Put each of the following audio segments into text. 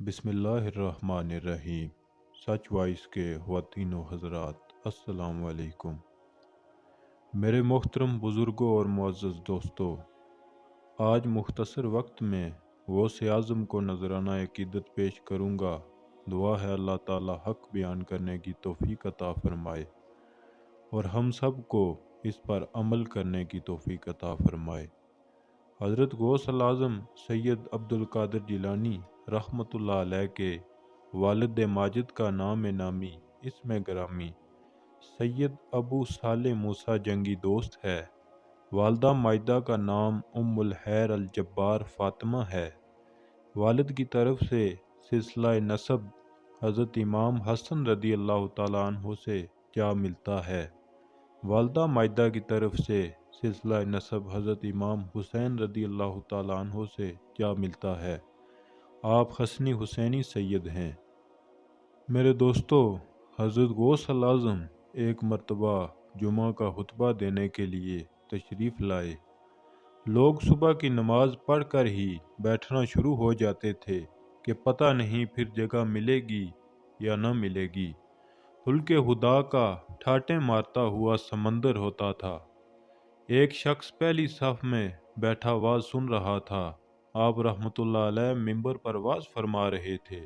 बिस्मिल्लाहिर्रहमानिर्रहीम। सच वॉइस के ख्वातीन व हज़रात, अस्सलाम वालेकुम। मेरे मोहतरम बुज़ुर्गों और मुअज़्ज़ज़ दोस्तों, आज मुख्तसर वक्त में गौसे आज़म को नजराना अक़ीदत पेश करूँगा। दुआ है अल्लाह ताला हक़ बयान करने की तौफ़ीक अता फ़रमाए और हम सब को इस पर अमल करने की तौफ़ीक अता फ़रमाए। हज़रत गौसुल आज़म सैयद अब्दुल कादिर जिलानी रहमतुल्लाह अलैह के वालिद माजिद का नाम नामी इसमें ग्रामी सैयद अबू साले मूसा जंगी दोस्त है। वालदा माइदा का नाम उम्मुल खैर अल जब्बार फ़ातिमा है। वालिद की तरफ से सिलसिला नसब हज़रत इमाम हसन रदी अल्लाह ताला अन्हु से जा मिलता है। वालदा माइदा की तरफ से सिलसिला नसब हज़रत इमाम हुसैन रदी अल्लाह ताला अन्हु से जा मिलता है। आप हसनी हुसैनी सैयद हैं। मेरे दोस्तों, हज़रत गौसुल आज़म एक मरतबा जुमा का खुतबा देने के लिए तशरीफ़ लाए। लोग सुबह की नमाज पढ़ कर ही बैठना शुरू हो जाते थे कि पता नहीं फिर जगह मिलेगी या न मिलेगी। हुल्के खुदा का ठाटे मारता हुआ समंदर होता था। एक शख्स पहली सफ में बैठा वाज सुन रहा था। आप रहमतुल्लाह अलैह मिंबर पर वाज फरमा रहे थे।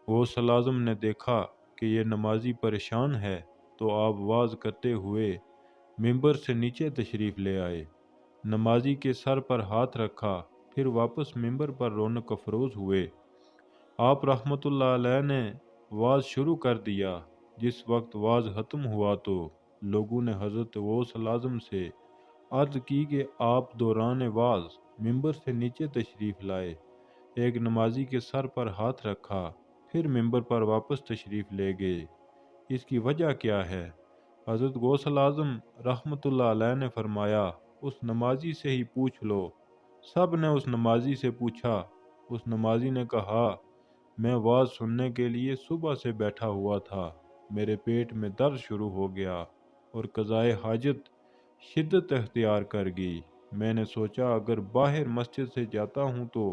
गौसुल आज़म ने देखा कि ये नमाजी परेशान है, तो आप वाज करते हुए मिंबर से नीचे तशरीफ़ ले आए। नमाजी के सर पर हाथ रखा, फिर वापस मिंबर पर रौनक अफरोज़ हुए। आप रहमतुल्लाह अलैह ने वाज शुरू कर दिया। जिस वक्त वाज ख़त्म हुआ तो लोगों ने हज़रत गौसुल आज़म से अर्ज़ की कि आप दौरान वाज मिंबर से नीचे तशरीफ़ लाए, एक नमाजी के सर पर हाथ रखा, फिर मिंबर पर वापस तशरीफ़ ले गए। इसकी वजह क्या है? हज़रत गौसुल आज़म रहमतुल्लाह अलैह ने फरमाया, उस नमाजी से ही पूछ लो। सब ने उस नमाजी से पूछा। उस नमाजी ने कहा, मैं वाज सुनने के लिए सुबह से बैठा हुआ था। मेरे पेट में दर्द शुरू हो गया और क़ज़ाए हाजत शिद्दत अख्तियार कर गई। मैंने सोचा अगर बाहर मस्जिद से जाता हूँ तो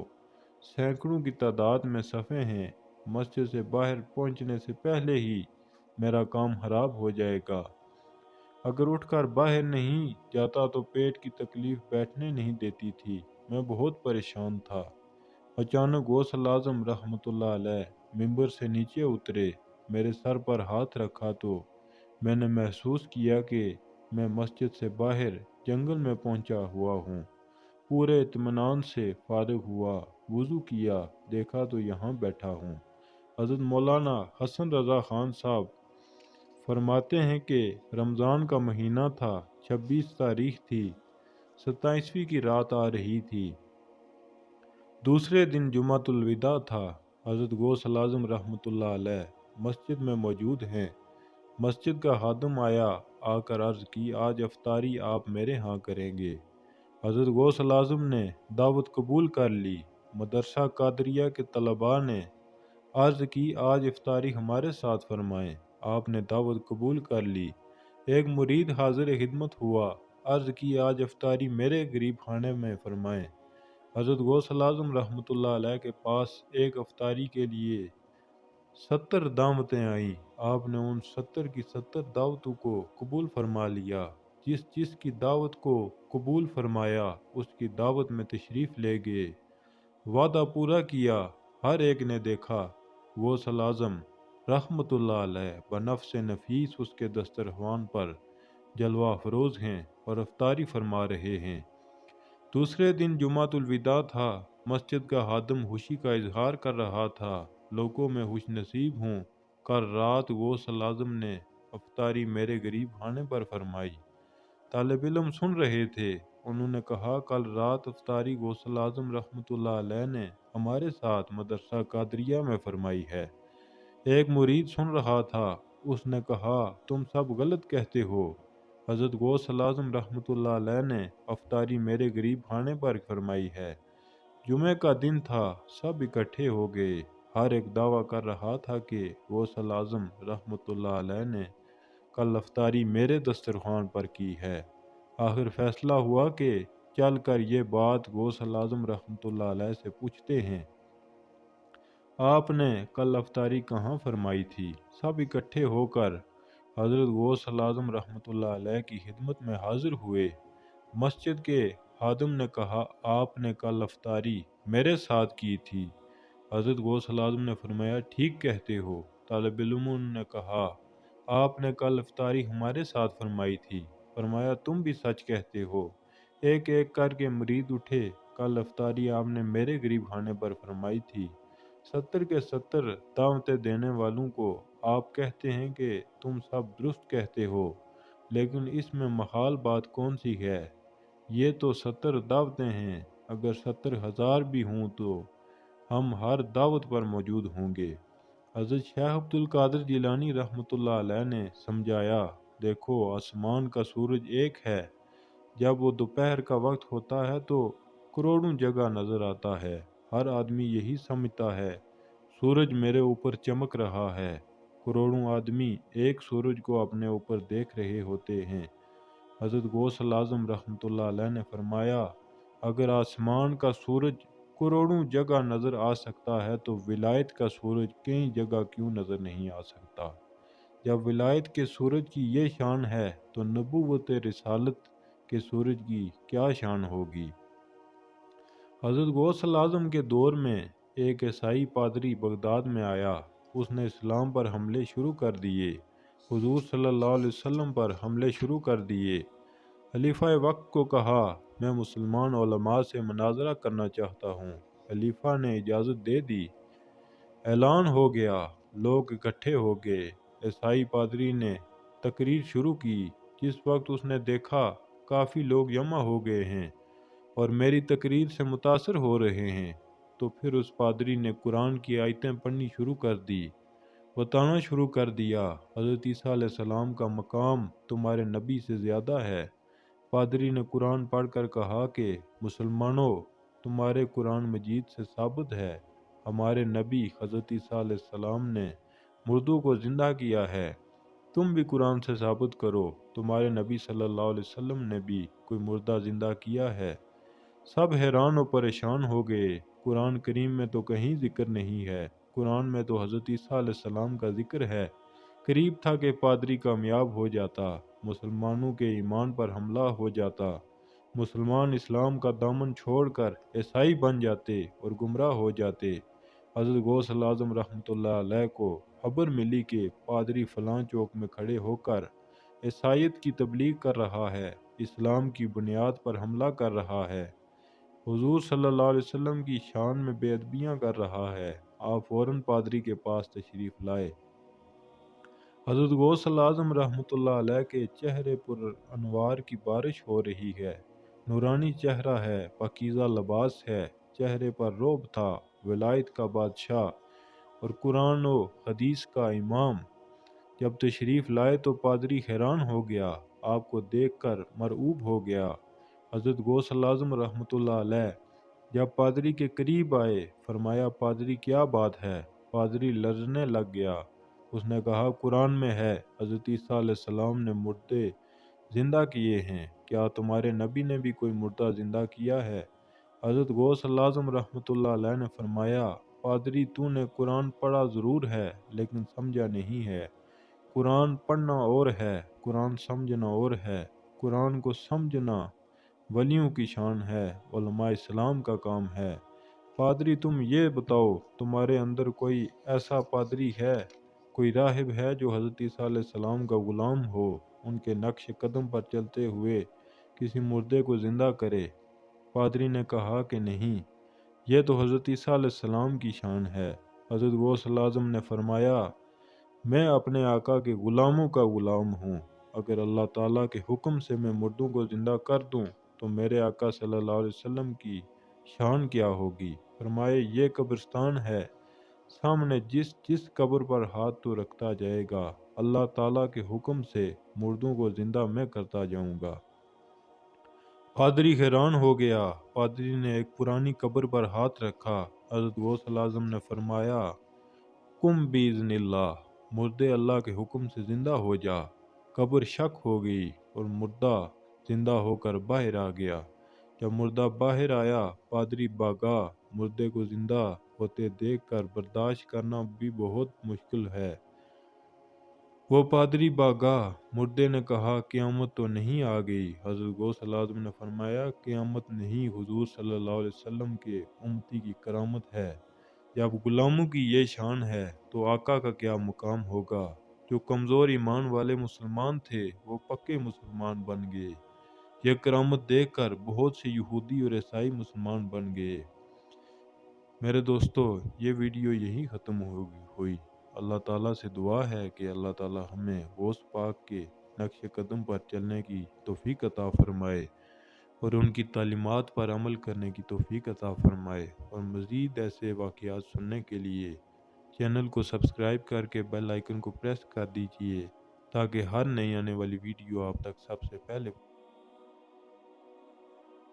सैकड़ों की तादाद में सफ़े हैं। मस्जिद से बाहर पहुँचने से पहले ही मेरा काम खराब हो जाएगा। अगर उठकर बाहर नहीं जाता तो पेट की तकलीफ़ बैठने नहीं देती थी। मैं बहुत परेशान था। अचानक गौसुल आज़म रहमतुल्लाह अलैह मिंबर से नीचे उतरे। मेरे सर पर हाथ रखा तो मैंने महसूस किया कि मैं मस्जिद से बाहर जंगल में पहुंचा हुआ हूँ। पूरे इत्मीनान से फारिग हुआ, वुज़ू किया, देखा तो यहाँ बैठा हूँ। हज़रत मौलाना हसन रज़ा ख़ान साहब फरमाते हैं कि रमज़ान का महीना था, 26 तारीख थी, 27वीं की रात आ रही थी। दूसरे दिन जुमातुल विदा था। हज़रत गौसुल आज़म रहमतुल्लाह अलैह मस्जिद में मौजूद हैं। मस्जिद का खादिम आया, आकर अर्ज़ की, आज अफ्तारी आप मेरे यहाँ करेंगे। हज़रत गौसुल आज़म ने दावत कबूल कर ली। मदरसा कादरिया के तलबा ने अर्ज़ की, आज इफ्तारी हमारे साथ फरमाएँ। आपने दावत कबूल कर ली। एक मुरीद हाजिर खिदमत हुआ, अर्ज़ की, आज इफ्तारी मेरे गरीब खाने में फरमाएँ। हज़रत गौसुल आज़म रहमतुल्लाह अलैह के पास एक इफ्तारी के लिए 70 दावतें आईं। आपने उन 70 की 70 दावतों को कबूल फरमा लिया। जिस जिस की दावत को कबूल फरमाया उसकी दावत में तशरीफ़ ले गए, वादा पूरा किया। हर एक ने देखा गौसुल आज़म रहमतुल्लाह अलैह बनफ्स नफीस उसके दस्तरख्वान पर जलवा अफरोज़ हैं और इफ्तारी फरमा रहे हैं। दूसरे दिन जुमातुल विदा था। मस्जिद का खादिम खुशी का इजहार कर रहा था, लोगों में खुश नसीब हूँ, कल रात गौसुल आज़म ने इफ्तारी मेरे गरीब खाने पर फरमाई। तालिब इल्म सुन रहे थे। उन्होंने कहा, कल रात इफ्तारी गौसुल आज़म रहमतुल्लाह अलैह ने हमारे साथ मदरसा कादरिया में फरमाई है। एक मुरीद सुन रहा था। उसने कहा, तुम सब गलत कहते हो। हज़रत गौसुल आज़म रहमतुल्लाह अलैह ने इफ्तारी मेरे गरीब खाने पर फरमाई है। जुमे का दिन था, सब इकट्ठे हो गए। हर एक दावा कर रहा था कि गौसुल आज़म रहमतुल्लाह अलैह ने कल इफ्तारी मेरे दस्तरख्वान पर की है। आखिर फैसला हुआ कि चल कर ये बात गौसुल आज़म रहमतुल्लाह अलैह से पूछते हैं। आपने कल अफ्तारी कहाँ फरमाई थी? सब इकट्ठे होकर हज़रत गौस आज़म रहमतुल्लाह अलैह की खिदमत में हाजिर हुए। मस्जिद के खादिम ने कहा, आपने कल अफ्तारी मेरे साथ की थी। हज़रत गौस आज़म ने फरमाया, ठीक कहते हो। तालिब इल्म ने कहा, आपने कल इफ्तारी हमारे साथ फरमाई थी। फरमाया, तुम भी सच कहते हो। एक एक करके मुरीद उठे, कल इफ्तारी आपने मेरे गरीब खाने पर फरमाई थी। 70 के 70 दावतें देने वालों को आप कहते हैं कि तुम सब दुरुस्त कहते हो, लेकिन इसमें महाल बात कौन सी है? ये तो 70 दावतें हैं, अगर 70,000 भी हों तो हम हर दावत पर मौजूद होंगे। हज़रत शेख अब्दुल कादिर जिलानी रहमतुल्लाह अलैह ने समझाया, देखो आसमान का सूरज एक है, जब वो दोपहर का वक्त होता है तो करोड़ों जगह नजर आता है। हर आदमी यही समझता है सूरज मेरे ऊपर चमक रहा है। करोड़ों आदमी एक सूरज को अपने ऊपर देख रहे होते हैं। हज़रत गौसल आज़म रहमतुल्लाह अलैह ने फरमाया, अगर आसमान का सूरज करोड़ों जगह नज़र आ सकता है तो विलायत का सूरज कई जगह क्यों नज़र नहीं आ सकता? जब विलायत के सूरज की ये शान है तो नबूवत रिसालत के सूरज की क्या शान होगी? हज़रत गौसल आज़म के दौर में एक ईसाई पादरी बगदाद में आया। उसने इस्लाम पर हमले शुरू कर दिए, हुजूर सल्लल्लाहु अलैहि वसल्लम पर हमले शुरू कर दिए। खलीफा वक्त को कहा, मैं मुसलमान उलमा से मुनाजरा करना चाहता हूँ। खलीफा ने इजाज़त दे दी। ऐलान हो गया, लोग इकट्ठे हो गए। ईसाई पादरी ने तकरीर शुरू की। जिस वक्त उसने देखा काफ़ी लोग जमा हो गए हैं और मेरी तकरीर से मुतासर हो रहे हैं, तो फिर उस पादरी ने कुरान की आयतें पढ़नी शुरू कर दी। बताना शुरू कर दिया, हज़रत ईसा अलैहिस्सलाम का मकाम तुम्हारे नबी से ज़्यादा है। पादरी ने कुरान पढ़कर कहा कि मुसलमानों, तुम्हारे कुरान मजीद से साबित है हमारे नबी हज़रत ईसा अलैहिस्सलाम ने मुर्दों को ज़िंदा किया है। तुम भी कुरान से साबित करो तुम्हारे नबी सल्लल्लाहु अलैहि वसल्लम ने भी कोई मुर्दा ज़िंदा किया है। सब हैरान और परेशान हो गए। कुरान करीम में तो कहीं जिक्र नहीं है। कुरान में तो हज़रत ईसा अलैहिस्सलाम का जिक्र है। करीब था कि पादरी कामयाब हो जाता, मुसलमानों के ईमान पर हमला हो जाता, मुसलमान इस्लाम का दामन छोड़कर ईसाई बन जाते और गुमराह हो जाते। हज़रत गौसल आज़म रहमतुल्लाह अलैह को खबर मिली कि पादरी फलां चौक में खड़े होकर ईसाईयत की तबलीग कर रहा है, इस्लाम की बुनियाद पर हमला कर रहा है, हुजूर सल्लल्लाहु अलैहि वसल्लम की शान में बेअदबियां कर रहा है। आप फौरन पादरी के पास तशरीफ़ लाए। हज़रत गौसल आज़म रहमतुल्लाह अलैह के चेहरे पर अनवार की बारिश हो रही है। नूरानी चेहरा है, पाकीज़ा लिबास है, चेहरे पर रोब था, विलायत का बादशाह और कुरान व हदीस का इमाम। जब तशरीफ़ लाए तो पादरी हैरान हो गया, आपको देखकर मरऊब हो गया। हज़रत गौसल आज़म रहमतुल्लाह अलैह जब पादरी के करीब आए, फरमाया, पादरी क्या बात है? पादरी लरजने लग गया। उसने कहा, कुरान में है हज़रत ईसा अलैहिस्सलाम ने मुर्दे जिंदा किए हैं। क्या तुम्हारे नबी ने भी कोई मुर्दा जिंदा किया है? हज़रत गौसल आज़म रहमतुल्लाह अलैह ने फरमाया, पादरी तूने कुरान पढ़ा ज़रूर है लेकिन समझा नहीं है। कुरान पढ़ना और है, कुरान समझना और है। कुरान को समझना वलियों की शान है, उलमा इस्लाम का काम है। पादरी तुम ये बताओ, तुम्हारे अंदर कोई ऐसा पादरी है, कोई राहिब है जो हज़रत ईसा अलैहिस्सलाम का ग़ुलाम हो, उनके नक्श कदम पर चलते हुए किसी मुर्दे को ज़िंदा करे? पादरी ने कहा कि नहीं, यह तो हज़रत ईसा अलैहिस्सलाम की शान है। हज़रत गौसल आज़म ने फरमाया, मैं अपने आका के ग़ुलामों का ग़ुलाम हूँ। अगर अल्लाह ताला के हुक्म से मैं मुर्दों को ज़िंदा कर दूँ तो मेरे आका सल्लल्लाहु अलैहि वसल्लम की शान क्या होगी? फरमाए, ये कब्रिस्तान है, सामने जिस जिस कब्र पर हाथ तो रखता जाएगा, अल्लाह ताला के हुक्म से मुर्दों को ज़िंदा मैं करता जाऊँगा। पादरी हैरान हो गया। पादरी ने एक पुरानी कब्र पर हाथ रखा। हज़रत गौसल आज़म ने फरमाया, कुम बीज़निल्लाह, मुर्दे अल्लाह के हुक्म से ज़िंदा हो जा। कब्र शक हो गई और मुर्दा ज़िंदा होकर बाहर आ गया। जब मुर्दा बाहर आया, पादरी भागा, मुर्दे को ज़िंदा ہوتے دیکھ کر برداشت کرنا بھی بہت مشکل ہے۔ وہ پادری بھاگا۔ مردے نے کہا قیامت تو نہیں آ گئی؟ حضرت غوث اعظم نے فرمایا قیامت نہیں، حضور صلی اللہ علیہ وسلم کے امتی کی کرامت ہے۔ جب غلاموں کی یہ شان ہے تو آقا کا کیا مقام ہوگا؟ جو کمزور ایمان والے مسلمان تھے وہ پکے مسلمان بن گئے۔ یہ کرامت دیکھ کر بہت سے یہودی اور عیسائی مسلمان بن گئے۔ میرے دوستو، یہ ویڈیو یہی ختم ہوئی۔ اللہ تعالیٰ سے دعا ہے کہ اللہ تعالیٰ ہمیں غوث پاک کے نقش قدم پر چلنے کی توفیق عطا فرمائے اور ان کی تعلیمات پر عمل کرنے کی توفیق عطا فرمائے، اور مزید ایسے واقعات سننے کے لیے چینل کو سبسکرائب کر کے بیل آئیکن کو پریس کر دیجئے تاکہ ہر نئی آنے والی ویڈیو آپ تک سب سے پہلے